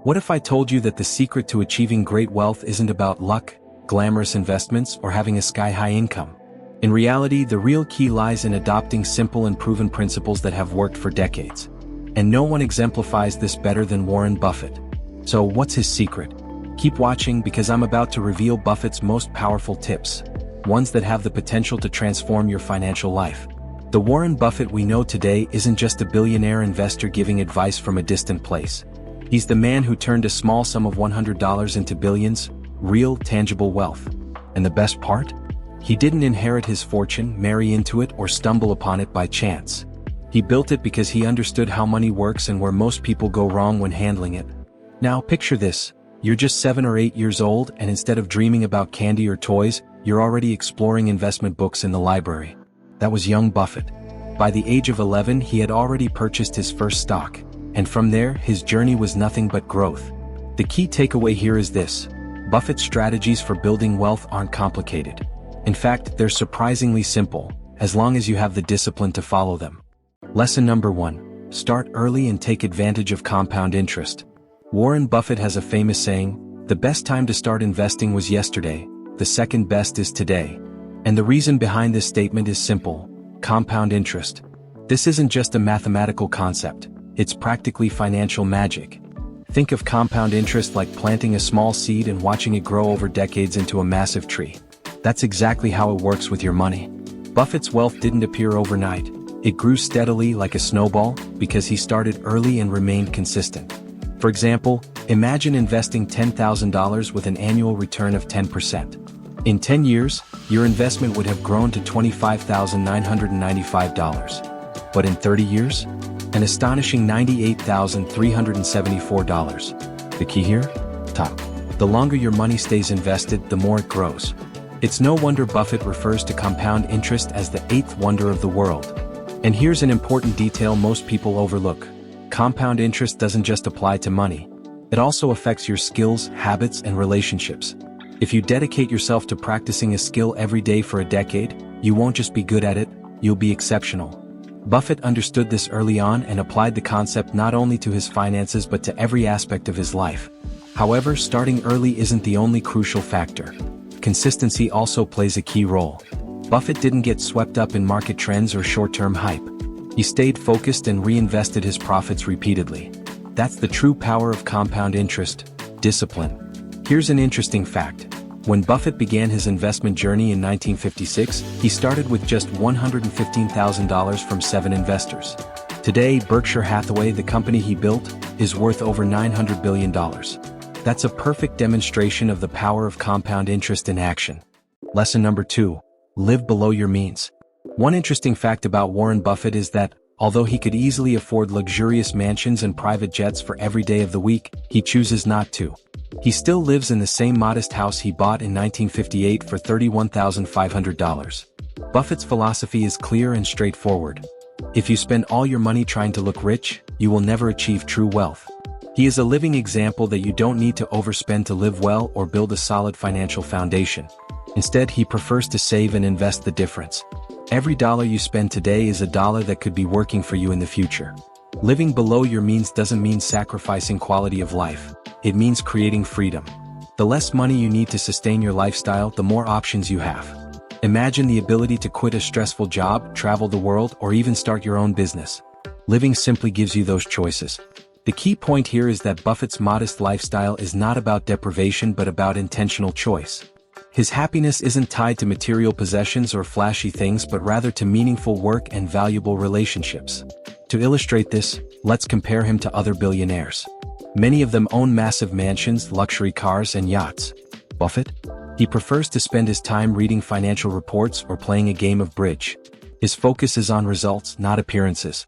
What if I told you that the secret to achieving great wealth isn't about luck, glamorous investments, or having a sky-high income? In reality, the real key lies in adopting simple and proven principles that have worked for decades. And no one exemplifies this better than Warren Buffett. So what's his secret? Keep watching because I'm about to reveal Buffett's most powerful tips, ones that have the potential to transform your financial life. The Warren Buffett we know today isn't just a billionaire investor giving advice from a distant place. He's the man who turned a small sum of $100 into billions, real, tangible wealth. And the best part? He didn't inherit his fortune, marry into it, or stumble upon it by chance. He built it because he understood how money works and where most people go wrong when handling it. Now picture this. You're just 7 or 8 years old, and instead of dreaming about candy or toys, you're already exploring investment books in the library. That was young Buffett. By the age of 11, he had already purchased his first stock, and from there, his journey was nothing but growth. The key takeaway here is this: Buffett's strategies for building wealth aren't complicated. In fact, they're surprisingly simple, as long as you have the discipline to follow them. Lesson number 1: start early and take advantage of compound interest. Warren Buffett has a famous saying, "The best time to start investing was yesterday, the second best is today." And the reason behind this statement is simple: compound interest. This isn't just a mathematical concept, it's practically financial magic. Think of compound interest like planting a small seed and watching it grow over decades into a massive tree. That's exactly how it works with your money. Buffett's wealth didn't appear overnight. It grew steadily like a snowball because he started early and remained consistent. For example, imagine investing $10,000 with an annual return of 10%. In 10 years, your investment would have grown to $25,995. But in 30 years? An astonishing $98,374. The key here? Top. The longer your money stays invested, the more it grows. It's no wonder Buffett refers to compound interest as the 8th wonder of the world. And here's an important detail most people overlook. Compound interest doesn't just apply to money. It also affects your skills, habits, and relationships. If you dedicate yourself to practicing a skill every day for a decade, you won't just be good at it, you'll be exceptional. Buffett understood this early on and applied the concept not only to his finances but to every aspect of his life. However, starting early isn't the only crucial factor. Consistency also plays a key role. Buffett didn't get swept up in market trends or short-term hype. He stayed focused and reinvested his profits repeatedly. That's the true power of compound interest: discipline. Here's an interesting fact. When Buffett began his investment journey in 1956, he started with just $115,000 from 7 investors. Today, Berkshire Hathaway, the company he built, is worth over $900 billion. That's a perfect demonstration of the power of compound interest in action. Lesson number 2: live below your means. One interesting fact about Warren Buffett is that, although he could easily afford luxurious mansions and private jets for every day of the week, he chooses not to. He still lives in the same modest house he bought in 1958 for $31,500. Buffett's philosophy is clear and straightforward. If you spend all your money trying to look rich, you will never achieve true wealth. He is a living example that you don't need to overspend to live well or build a solid financial foundation. Instead, he prefers to save and invest the difference. Every dollar you spend today is a dollar that could be working for you in the future. Living below your means doesn't mean sacrificing quality of life. It means creating freedom. The less money you need to sustain your lifestyle, the more options you have. Imagine the ability to quit a stressful job, travel the world, or even start your own business. Living simply gives you those choices. The key point here is that Buffett's modest lifestyle is not about deprivation but about intentional choice. His happiness isn't tied to material possessions or flashy things but rather to meaningful work and valuable relationships. To illustrate this, let's compare him to other billionaires. Many of them own massive mansions, luxury cars, and yachts. Buffett? He prefers to spend his time reading financial reports or playing a game of bridge. His focus is on results, not appearances.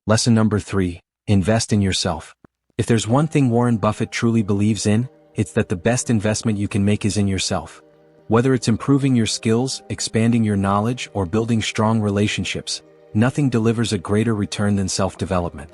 Lesson number 3: invest in yourself. If there's one thing Warren Buffett truly believes in, it's that the best investment you can make is in yourself. Whether it's improving your skills, expanding your knowledge, or building strong relationships, nothing delivers a greater return than self-development.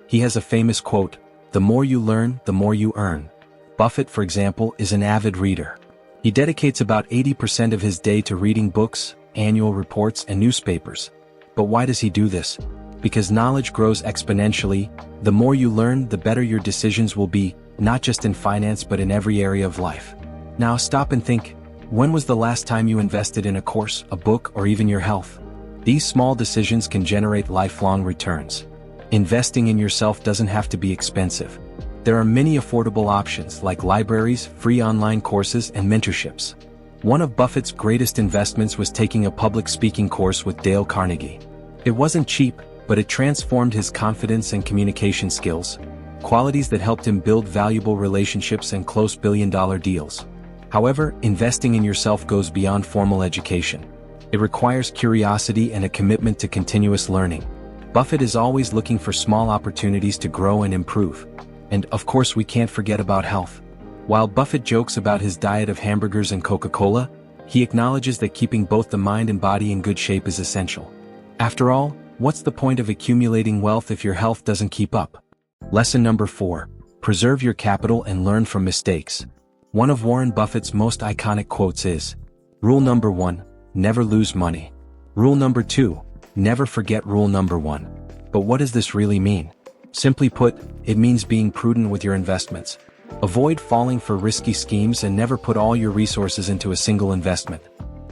He has a famous quote, "The more you learn, the more you earn." Buffett, for example, is an avid reader. He dedicates about 80% of his day to reading books, annual reports, and newspapers. But why does he do this? Because knowledge grows exponentially. The more you learn, the better your decisions will be, not just in finance but in every area of life. Now stop and think, when was the last time you invested in a course, a book, or even your health? These small decisions can generate lifelong returns. Investing in yourself doesn't have to be expensive. There are many affordable options like libraries, free online courses, and mentorships. One of Buffett's greatest investments was taking a public speaking course with Dale Carnegie. It wasn't cheap, but it transformed his confidence and communication skills, qualities that helped him build valuable relationships and close billion-dollar deals. However, investing in yourself goes beyond formal education. It requires curiosity and a commitment to continuous learning. Buffett is always looking for small opportunities to grow and improve. And, of course, we can't forget about health. While Buffett jokes about his diet of hamburgers and Coca-Cola, he acknowledges that keeping both the mind and body in good shape is essential. After all, what's the point of accumulating wealth if your health doesn't keep up? Lesson number 4. Preserve your capital and learn from mistakes. One of Warren Buffett's most iconic quotes is, Rule number 1, never lose money. Rule number 2, never forget rule number 1. But what does this really mean? Simply put, it means being prudent with your investments. Avoid falling for risky schemes and never put all your resources into a single investment.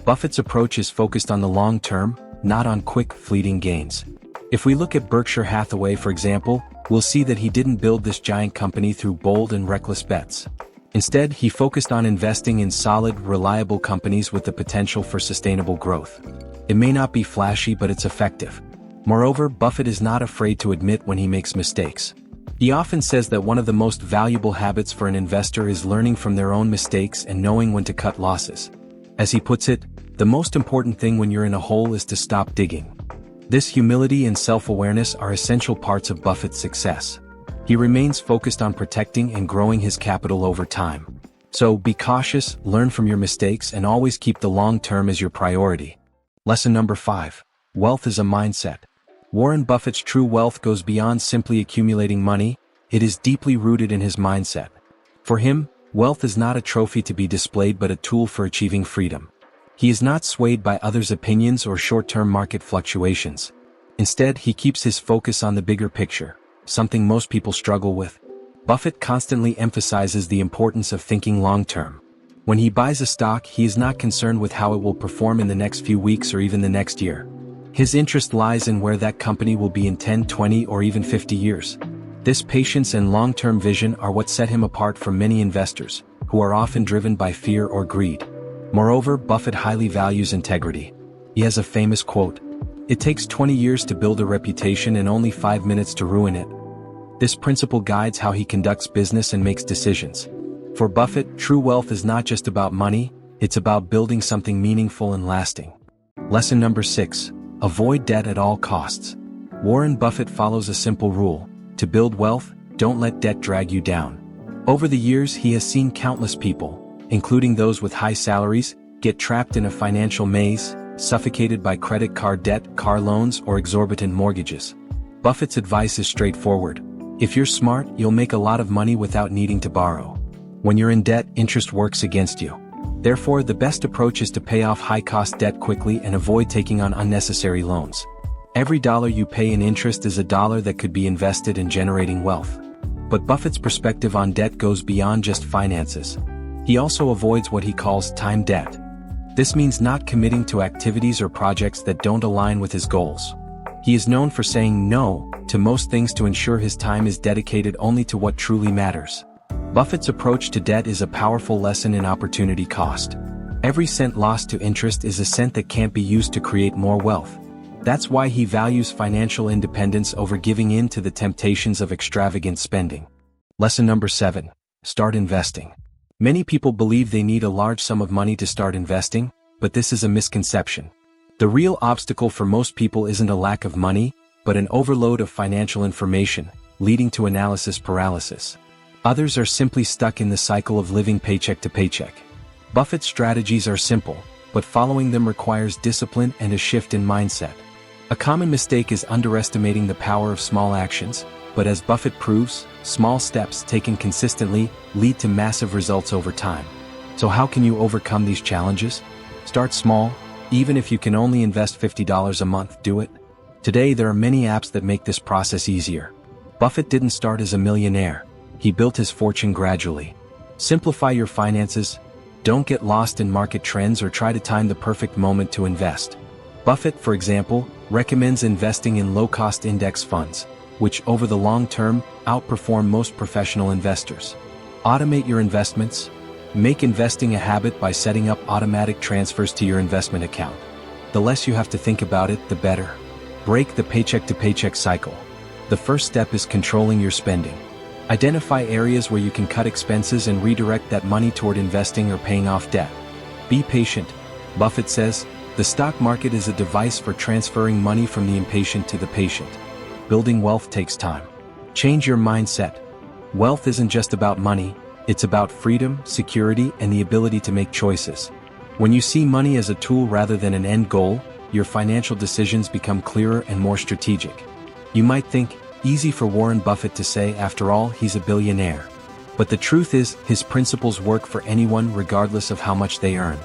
Buffett's approach is focused on the long term, not on quick, fleeting gains. If we look at Berkshire Hathaway, for example, we'll see that he didn't build this giant company through bold and reckless bets. Instead, he focused on investing in solid, reliable companies with the potential for sustainable growth. It may not be flashy, but it's effective. Moreover, Buffett is not afraid to admit when he makes mistakes. He often says that one of the most valuable habits for an investor is learning from their own mistakes and knowing when to cut losses. As he puts it, the most important thing when you're in a hole is to stop digging. This humility and self-awareness are essential parts of Buffett's success. He remains focused on protecting and growing his capital over time. So be cautious, learn from your mistakes, and always keep the long term as your priority. Lesson number 5. Wealth is a mindset. Warren Buffett's true wealth goes beyond simply accumulating money. It is deeply rooted in his mindset. For him, wealth is not a trophy to be displayed but a tool for achieving freedom. He is not swayed by others' opinions or short-term market fluctuations. Instead, he keeps his focus on the bigger picture, something most people struggle with. Buffett constantly emphasizes the importance of thinking long-term. When he buys a stock, he is not concerned with how it will perform in the next few weeks or even the next year. His interest lies in where that company will be in 10, 20, or even 50 years. This patience and long-term vision are what set him apart from many investors, who are often driven by fear or greed. Moreover, Buffett highly values integrity. He has a famous quote, "It takes 20 years to build a reputation and only 5 minutes to ruin it." This principle guides how he conducts business and makes decisions. For Buffett, true wealth is not just about money, it's about building something meaningful and lasting. Lesson number 6. Avoid debt at all costs. Warren Buffett follows a simple rule: to build wealth, don't let debt drag you down. Over the years, he has seen countless people, including those with high salaries, get trapped in a financial maze, suffocated by credit card debt, car loans, or exorbitant mortgages. Buffett's advice is straightforward. If you're smart, you'll make a lot of money without needing to borrow. When you're in debt, interest works against you. Therefore, the best approach is to pay off high-cost debt quickly and avoid taking on unnecessary loans. Every dollar you pay in interest is a dollar that could be invested in generating wealth. But Buffett's perspective on debt goes beyond just finances. He also avoids what he calls time debt. This means not committing to activities or projects that don't align with his goals. He is known for saying no to most things to ensure his time is dedicated only to what truly matters. Buffett's approach to debt is a powerful lesson in opportunity cost. Every cent lost to interest is a cent that can't be used to create more wealth. That's why he values financial independence over giving in to the temptations of extravagant spending. Lesson number 7. Start investing. Many people believe they need a large sum of money to start investing, but this is a misconception. The real obstacle for most people isn't a lack of money, but an overload of financial information, leading to analysis paralysis. Others are simply stuck in the cycle of living paycheck to paycheck. Buffett's strategies are simple, but following them requires discipline and a shift in mindset. A common mistake is underestimating the power of small actions, but as Buffett proves, small steps taken consistently lead to massive results over time. So how can you overcome these challenges? Start small. Even if you can only invest $50 a month, do it. Today there are many apps that make this process easier. Buffett didn't start as a millionaire. He built his fortune gradually. Simplify your finances. Don't get lost in market trends or try to time the perfect moment to invest. Buffett, for example, recommends investing in low-cost index funds, which over the long term outperform most professional investors. Automate your investments. Make investing a habit by setting up automatic transfers to your investment account. The less you have to think about it, the better. Break the paycheck-to-paycheck cycle. The first step is controlling your spending. Identify areas where you can cut expenses and redirect that money toward investing or paying off debt. Be patient. Buffett says, the stock market is a device for transferring money from the impatient to the patient. Building wealth takes time. Change your mindset. Wealth isn't just about money, it's about freedom, security, and the ability to make choices. When you see money as a tool rather than an end goal, your financial decisions become clearer and more strategic. You might think, easy for Warren Buffett to say, after all, he's a billionaire. But the truth is, his principles work for anyone regardless of how much they earn.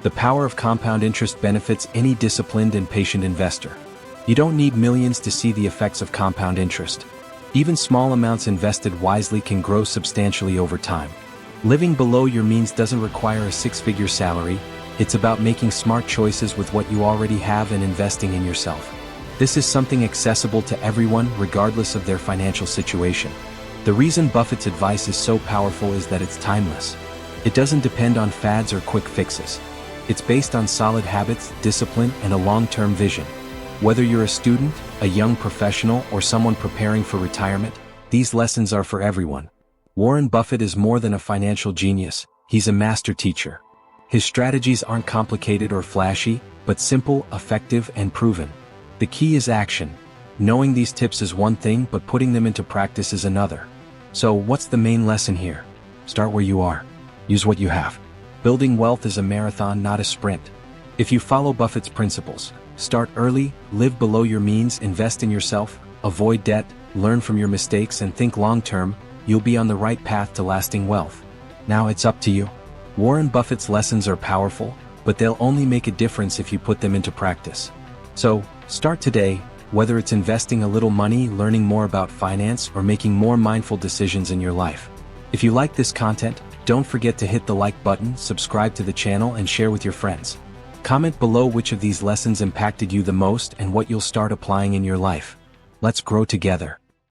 The power of compound interest benefits any disciplined and patient investor. You don't need millions to see the effects of compound interest. Even small amounts invested wisely can grow substantially over time. Living below your means doesn't require a six-figure salary. It's about making smart choices with what you already have and investing in yourself. This is something accessible to everyone regardless of their financial situation. The reason Buffett's advice is so powerful is that it's timeless. It doesn't depend on fads or quick fixes. It's based on solid habits, discipline, and a long-term vision. Whether you're a student, a young professional, or someone preparing for retirement, these lessons are for everyone. Warren Buffett is more than a financial genius, he's a master teacher. His strategies aren't complicated or flashy, but simple, effective, and proven. The key is action. Knowing these tips is one thing, but putting them into practice is another. So, what's the main lesson here? Start where you are. Use what you have. Building wealth is a marathon, not a sprint. If you follow Buffett's principles, start early, live below your means, invest in yourself, avoid debt, learn from your mistakes, and think long-term, you'll be on the right path to lasting wealth. Now it's up to you. Warren Buffett's lessons are powerful, but they'll only make a difference if you put them into practice. So, start today, whether it's investing a little money, learning more about finance, or making more mindful decisions in your life. If you like this content, don't forget to hit the like button, subscribe to the channel, and share with your friends. Comment below which of these lessons impacted you the most and what you'll start applying in your life. Let's grow together.